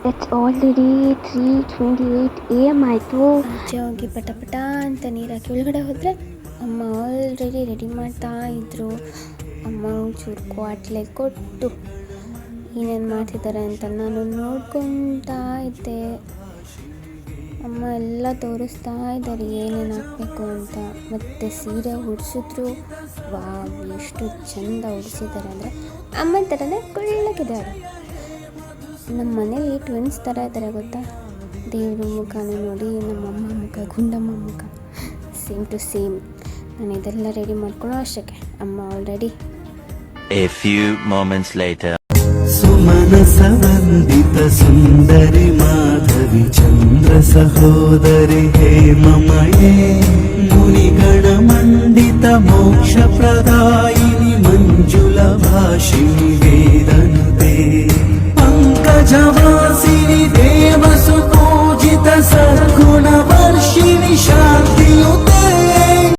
It's already 3:28 AM ಆಯಿತು. ಆಚೆ ಹೋಗಿ ಪಟ ಪಟ ಅಂತ ನೀರು ಹಾಕಿ ಒಳಗಡೆ ಹೋದರೆ ಅಮ್ಮ ಆಲ್ರೆಡಿ ರೆಡಿ ಮಾಡ್ತಾ ಇದ್ದರು. ಅಮ್ಮ ಒಂಚೂರು ಕ್ವಾಟ್ಲೆ ಕೊಟ್ಟು ಏನೇನು ಮಾಡ್ತಿದ್ದಾರೆ ಅಂತ ನಾನು ನೋಡ್ಕೊತಾ ಇದ್ದೆ. ಅಮ್ಮ ಎಲ್ಲ ತೋರಿಸ್ತಾ ಇದ್ದಾರೆ ಏನೇನು ಹಾಕಬೇಕು ಅಂತ. ಮತ್ತು ಸೀರೆ ಉಡಿಸಿದ್ರು, ವಾವ್ ಎಷ್ಟು ಚೆಂದ ಉಡಿಸಿದ್ದಾರೆ ಅಂದರೆ ಅಮ್ಮನ ಥರನೇ ಕುಳ್ಳಗಿದ್ದಾರೆ. ನಮ್ಮ ಮನೇಲಿ ಟ್ವಿನ್ಸ್ ಥರ ಇದ್ದಾರೆ ಗೊತ್ತಾ. ದೇವ್ರ ಮುಖನೂ ನೋಡಿ, ನಮ್ಮಮ್ಮ ಮುಖ, ಗುಂಡಮ್ಮ ಮುಖ ಸೇಮ್ ಟು ಸೇಮ್. ನಾನು ಇದೆಲ್ಲ ರೆಡಿ ಮಾಡ್ಕೊಳ್ಳೋ ಅಷ್ಟಕ್ಕೆ ಅಮ್ಮ already. A few moments later. ಸುಮನಸ ವಂದಿತ ಸುಂದರಿ ಮಾಧವಿ ಚಂದ್ರ ಸಹೋದರಿ ಹೇಮಮಯೇ ಮುನಿಗಣ ಮಂಡಿತ ಮೋಕ್ಷ ಪ್ರದಾಯಿನಿ ಮಂಜುಳ ಭಾಷಿಣಿ ವೇದನುತೆ ಪಂಕಜವಾಸಿನಿ ದೇವಸುಪೂಜಿತ ಸರ್